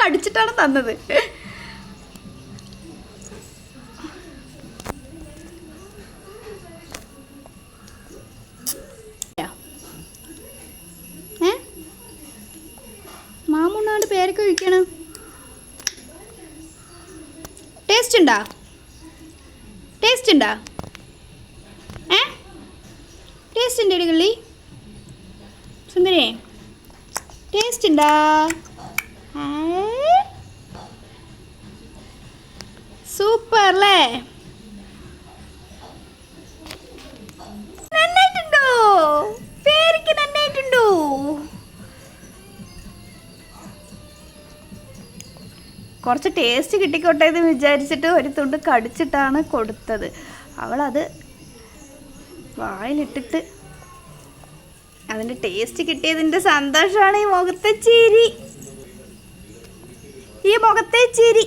കടിച്ചിട്ടാണ് തന്നത്. മാമുണ്ണാണ്ട് പേരൊക്കെ ഒഴിക്കണം. ടേസ്റ്റ് ഉണ്ടോ? ടേസ്റ്റ് ഉണ്ടോ? ടേസ്റ്റ് ഉണ്ട് കള്ളി സുന്ദരേ? ടേസ്റ്റ് ഉണ്ടോ? സൂപ്പർ അല്ലേ? നന്നായിട്ടുണ്ടോ? പേരയ്ക്ക് നന്നായിട്ടുണ്ടോ? കുറച്ച് ടേസ്റ്റ് കിട്ടിക്കോട്ടെ എന്ന് വിചാരിച്ചിട്ട് ഒരു തുണ്ട് കടിച്ചിട്ടാണ് കൊടുത്തത്. അവളത് വായിലിട്ടിട്ട് അതിൻ്റെ ടേസ്റ്റ് കിട്ടിയതിൻ്റെ സന്തോഷമാണ് ഈ മുഖത്തെ ചിരി.